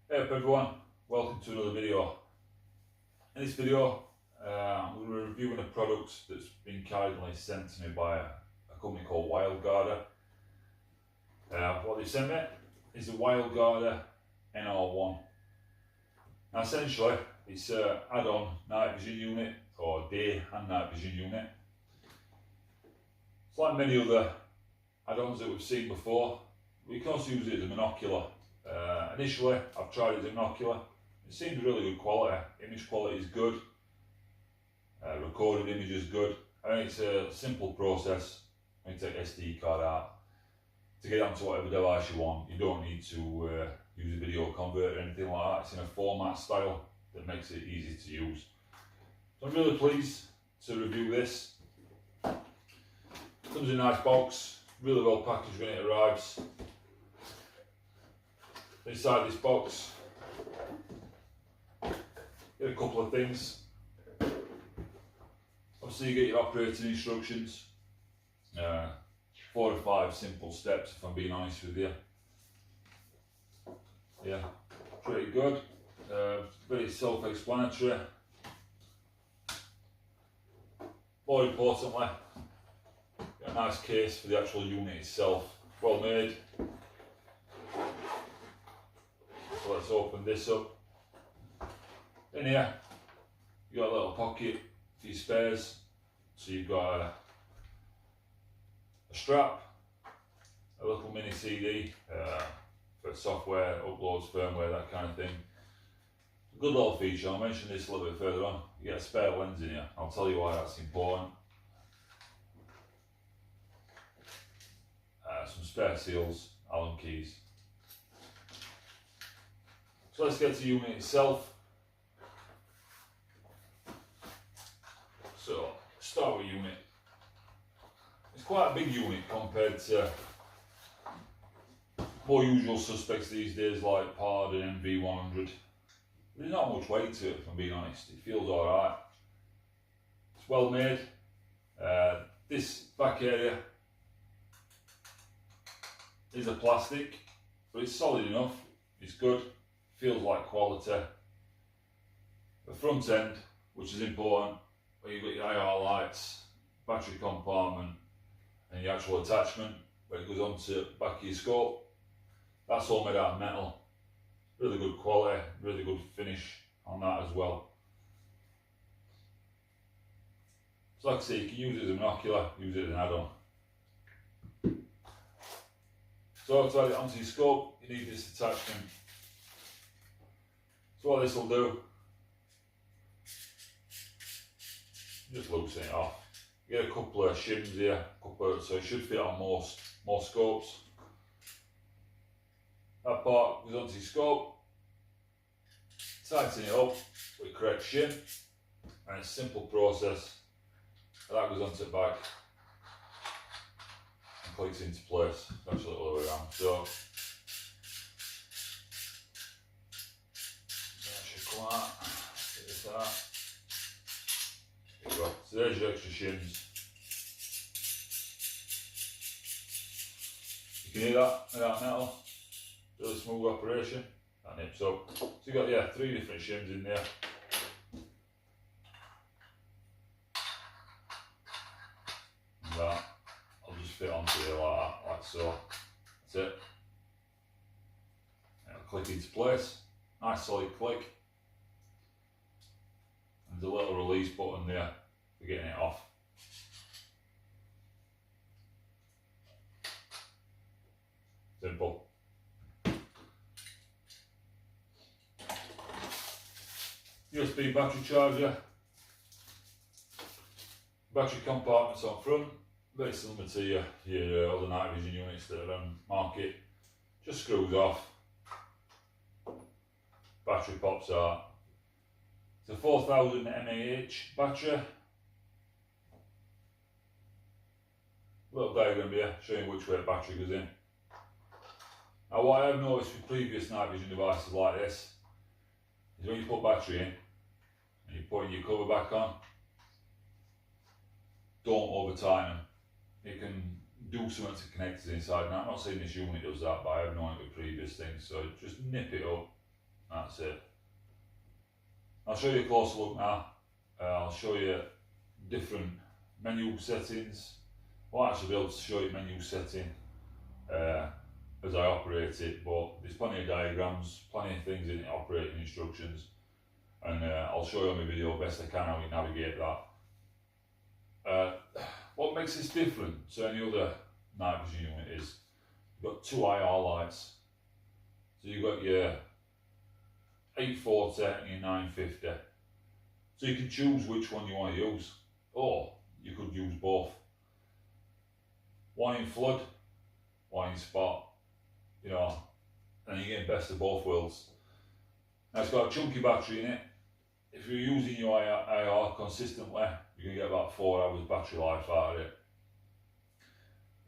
Hey up everyone, welcome to another video. In this video I'm going to be reviewing a product that's been kindly sent to me by a company called Wildguarder. What they sent me is the Wildguarder NR1. Now essentially it's an add-on night vision unit or day and night vision unit. It's like many other add-ons that we've seen before. We can also use it as a monocular. Initially I've tried it as a monocular. It seems really good quality. Image quality is good. Recorded image is good. I mean, it's a simple process. When you take SD card out to get onto whatever device you want. You don't need to use a video converter or anything like that. It's in a format style that makes it easy to use. So I'm really pleased to review this. It comes in a nice box, really well packaged when it arrives. Inside this box, get a couple of things. Obviously you get your operating instructions, 4 or 5 simple steps if I'm being honest with you. Yeah, pretty good, very self-explanatory. More importantly, got a nice case for the actual unit itself, well made. So let's open this up. In here, you've got a little pocket for your spares. So you've got a strap, a little mini CD for software, uploads, firmware, that kind of thing. A good little feature. I'll mention this a little bit further on. You get a spare lens in here. I'll tell you why that's important. Some spare seals, Allen keys. So let's get to the unit itself. So, start with unit. It's quite a big unit compared to more usual suspects these days like PARD and NV100. There's not much weight to it, if I'm being honest. It feels alright. It's well made. This back area is a plastic, but it's solid enough. It's good. Feels like quality. The front end, which is important, where you've got your IR lights, battery compartment, and your actual attachment, where it goes onto the back of your scope. That's all made out of metal. Really good quality, really good finish on that as well. So like I say, you can use it as a monocular, use it as an add-on. So to add it onto your scope, you need this attachment. So what this will do, just loosen it off. You get a couple of shims here, so it should fit on most scopes. That part goes onto your scope, tighten it up with the correct shim, and it's a simple process. That goes onto the back and clicks into place. It's actually all the way around. So get this out. There you go. So there's your extra shims. You can hear that without metal. Really smooth operation. That nips up. So you've got 3 different shims in there. And that I'll just fit onto here like that, like so. That's it. It'll click into place. Nice solid click. There's a little release button there for getting it off. Simple. USB battery charger. Battery compartments on front. Very similar to your other night vision units that are on market. Just screws off. Battery pops out. It's a 4000 mAh battery. Little diagram here showing which way battery goes in. Now what I have noticed with previous night vision devices like this is when you put battery in and you're putting your cover back on, don't over tighten them. It can do something to connectors inside. Now I'm not saying this unit does that, but I have known it with previous things, so just nip it up. That's it. I'll show you a closer look now. I'll show you different menu settings. I'll actually be able to show you menu setting as I operate it, but there's plenty of diagrams, plenty of things in operating instructions, and I'll show you on my video best I can how you navigate that. What makes this different to any other night vision unit is you've got two IR lights. So you've got your 840 and your 950. So you can choose which one you want to use, or you could use both. One in flood, one in spot, you know, and you're getting best of both worlds. Now it's got a chunky battery in it. If you're using your IR consistently, you're going to get about 4 hours battery life out of it.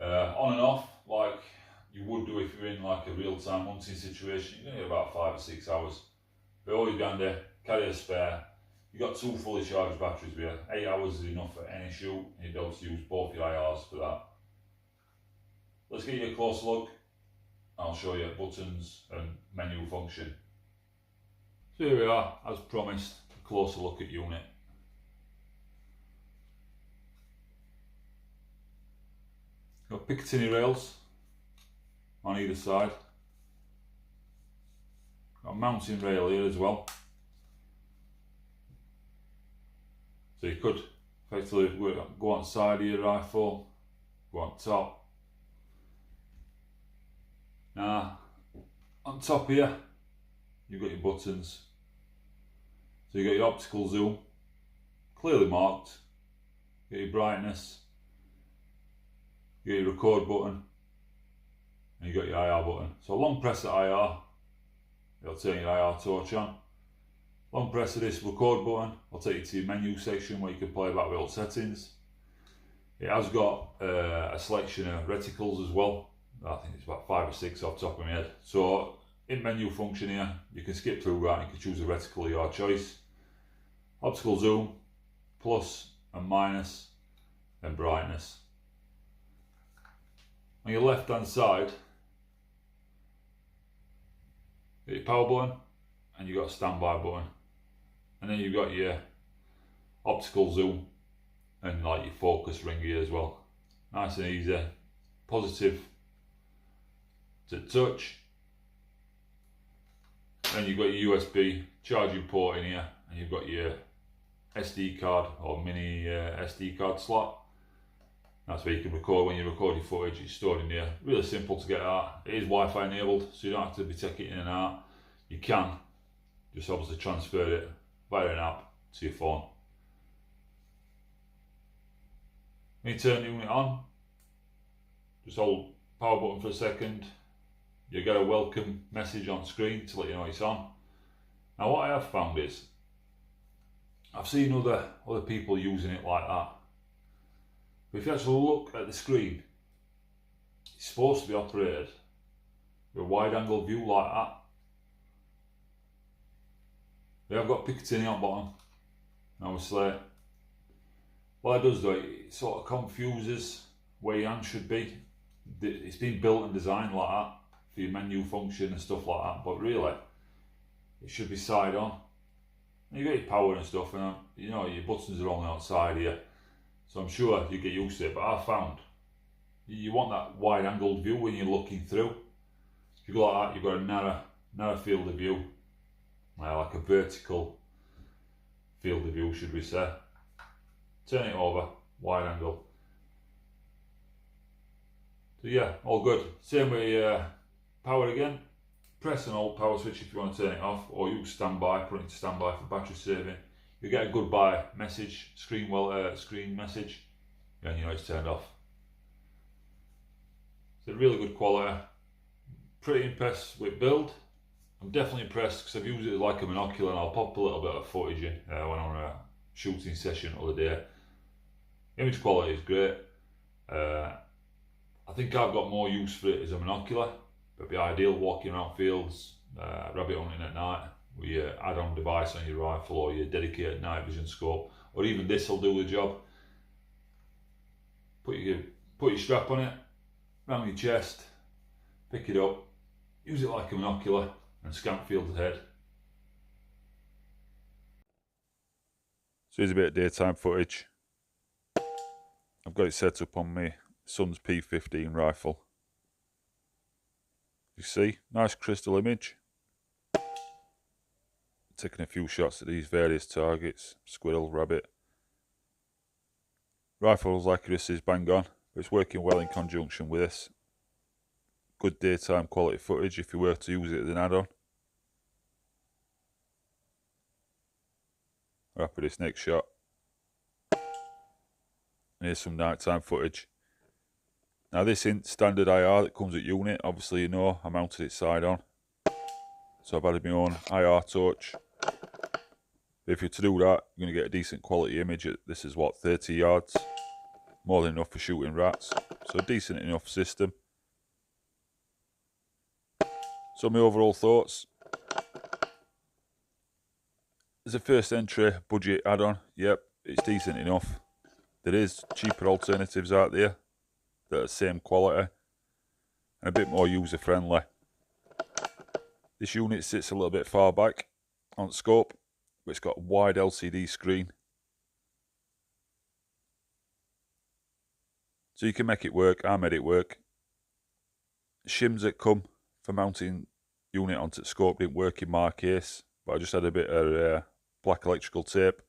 On and off, like you would do if you're in like a real-time hunting situation, you're going to get about 5 or 6 hours. But always handy, carry a spare. You've got 2 fully charged batteries with you. 8 hours is enough for any shoot, and you'll be able to use both your IRs for that. Let's get you a close look. I'll show you buttons and menu function. So here we are, as promised, a closer look at unit. Got Picatinny rails on either side. Got a mounting rail here as well. So you could effectively go on the side of your rifle, go on top. Now, on top here, you've got your buttons. So you've got your optical zoom, clearly marked. You got your brightness. You got your record button. And you got your IR button. So long press at IR, it'll turn your IR torch on. Long press of this record button will take you to your menu section where you can play back with all settings. It has got a selection of reticles as well. I think it's about 5 or 6 off the top of my head. So in menu function here, you can skip through that and you can choose a reticle of your choice. Optical zoom, plus and minus, and brightness. On your left hand side, you got your power button and you've got a standby button. And then you've got your optical zoom and like your focus ring here as well. Nice and easy, positive to touch. Then you've got your USB charging port in here, and you've got your SD card or mini SD card slot. That's where you can record. When you record your footage, it's stored in here. Really simple to get out. It is Wi-Fi enabled, so you don't have to be taking it in and out. You can just obviously transfer it via an app to your phone. When you turn the unit on, just hold power button for a second. You get a welcome message on screen to let you know it's on. Now what I have found is, I've seen other people using it like that. But if you actually look at the screen, it's supposed to be operated with a wide angle view like that. I've got Picatinny on bottom. Obviously, what it does though, it sort of confuses where your hand should be. It's been built and designed like that for your menu function and stuff like that, but really, it should be side on. You get your power and stuff, and you know your buttons are only outside here, so I'm sure you get used to it. But I found you want that wide angled view when you're looking through. If you go like that, you've got a narrow field of view, like a vertical field of view, should we say. Turn it over, wide angle. So yeah, all good. Same with power again. Press and hold power switch if you want to turn it off, or use standby, put it to standby for battery saving. You get a goodbye message, screen message, and you know it's turned off. It's a really good quality. Pretty impressed with build. I'm definitely impressed because I've used it like a monocular, and I'll pop a little bit of footage in when I'm on a shooting session the other day. Image quality is great. I think I've got more use for it as a monocular. It'd be ideal walking around fields, rabbit hunting at night with your add-on device on your rifle or your dedicated night vision scope, or even this will do the job. Put your strap on it, around your chest, pick it up, use it like a monocular and scan fields ahead. here's a bit of daytime footage. I've got it set up on my son's P15 rifle. You see, nice crystal image. Taking a few shots at these various targets, squirrel, rabbit. Rifle's accuracy is bang on, but it's working well in conjunction with this. Good daytime quality footage if you were to use it as an add-on. Happy this next shot. And here's some nighttime footage. Now this isn't standard IR that comes at unit, obviously you know, I mounted it side on. So I've added my own IR torch. If you're to do that, you're going to get a decent quality image. This is what, 30 yards? More than enough for shooting rats. So a decent enough system. So my overall thoughts. As a first entry budget add-on, yep, it's decent enough. There is cheaper alternatives out there that are the same quality and a bit more user friendly. This unit sits a little bit far back on scope, but it's got a wide LCD screen. So you can make it work. I made it work. Shims that come for mounting unit onto the scope didn't work in my case, but I just had a bit of black electrical tape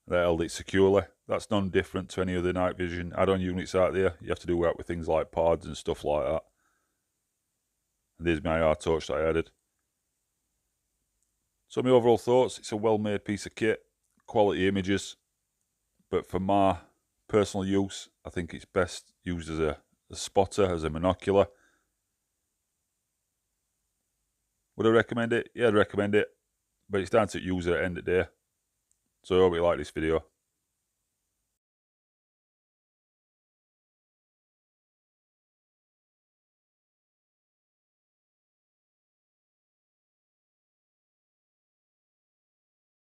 that held it securely. That's none different to any other night vision add-on units out there. You have to do that with things like pods and stuff like that. And there's my IR torch that I added. So my overall thoughts, it's a well-made piece of kit, quality images, but for my personal use, I think it's best used as a spotter, as a monocular. Would I recommend it? Yeah, I'd recommend it, but it's down to user at the end of the day. So I hope you like this video.